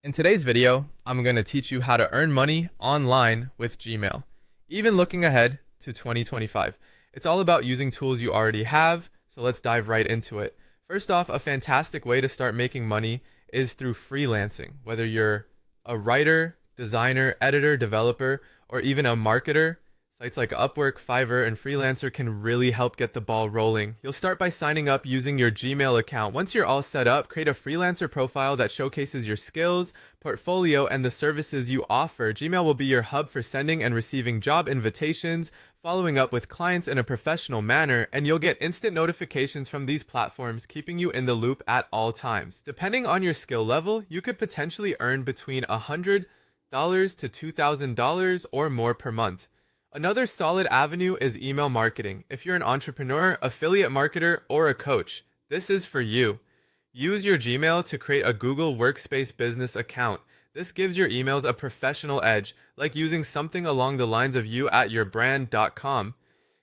In today's video, I'm going to teach you how to earn money online with Gmail, even looking ahead to 2025. It's all about using tools you already have, so let's dive right into it. First off, a fantastic way to start making money is through freelancing. Whether you're a writer, designer, editor, developer, or even a marketer, sites like Upwork, Fiverr, and Freelancer can really help get the ball rolling. You'll start by signing up using your Gmail account. Once you're all set up, create a freelancer profile that showcases your skills, portfolio, and the services you offer. Gmail will be your hub for sending and receiving job invitations, following up with clients in a professional manner, and you'll get instant notifications from these platforms, keeping you in the loop at all times. Depending on your skill level, you could potentially earn between $100 to $2,000 or more per month. Another solid avenue is email marketing. If you're an entrepreneur, affiliate marketer, or a coach, this is for you. Use your Gmail to create a Google Workspace business account. This gives your emails a professional edge, like using something along the lines of you@yourbrand.com.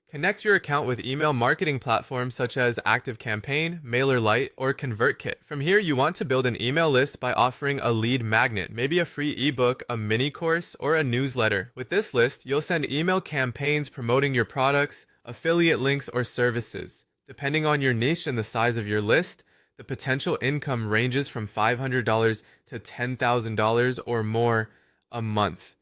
Connect your account with email marketing platforms such as ActiveCampaign, MailerLite, or ConvertKit. From here, you want to build an email list by offering a lead magnet, maybe a free ebook, a mini course, or a newsletter. With this list, you'll send email campaigns promoting your products, affiliate links, or services. Depending on your niche and the size of your list, the potential income ranges from $500 to $10,000 or more a month.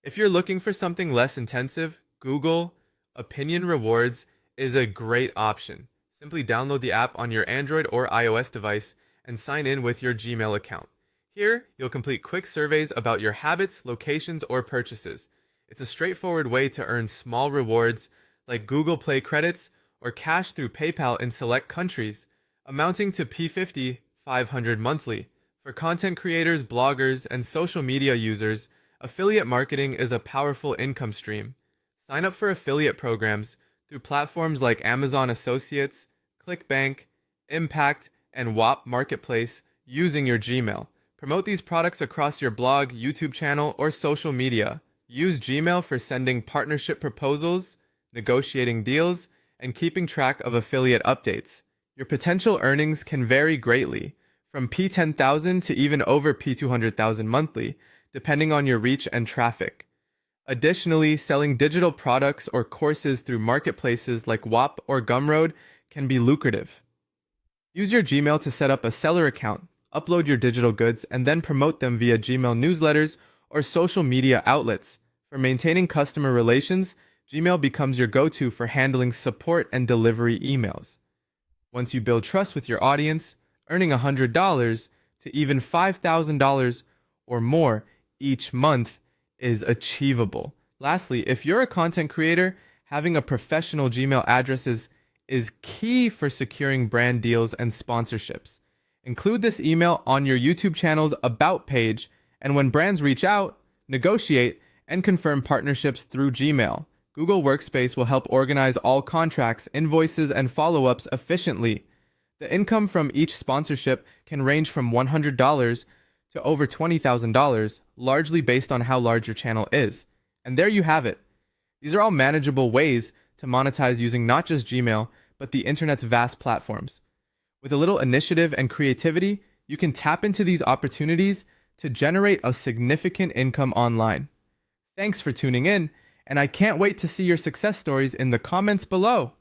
If you're looking for something less intensive, Google Opinion Rewards is a great option. Simply download the app on your Android or iOS device and sign in with your Gmail account. Here, you'll complete quick surveys about your habits, locations, or purchases. It's a straightforward way to earn small rewards like Google Play credits or cash through PayPal in select countries, amounting to P50 500 monthly. For content creators, bloggers, and social media users, affiliate marketing is a powerful income stream. Sign up for affiliate programs through platforms like Amazon Associates, ClickBank, Impact, and WAP Marketplace using your Gmail. Promote these products across your blog, YouTube channel, or social media. Use Gmail for sending partnership proposals, negotiating deals, and keeping track of affiliate updates. Your potential earnings can vary greatly, from P10,000 to even over P200,000 monthly, depending on your reach and traffic. Additionally, selling digital products or courses through marketplaces like WAP or Gumroad can be lucrative. Use your Gmail to set up a seller account, upload your digital goods, and then promote them via Gmail newsletters or social media outlets. For maintaining customer relations, Gmail becomes your go-to for handling support and delivery emails. Once you build trust with your audience, earning $100 to even $5,000 or more each month is achievable. Lastly, if you're a content creator, having a professional Gmail address is key for securing brand deals and sponsorships. Include this email on your YouTube channel's About page, and when brands reach out, negotiate and confirm partnerships through Gmail. Google Workspace will help organize all contracts, invoices, and follow-ups efficiently. The income from each sponsorship can range from $100 to over $20,000, largely based on how large your channel is. And there you have it. These are all manageable ways to monetize using not just Gmail, but the internet's vast platforms. With a little initiative and creativity, you can tap into these opportunities to generate a significant income online. Thanks for tuning in, and I can't wait to see your success stories in the comments below.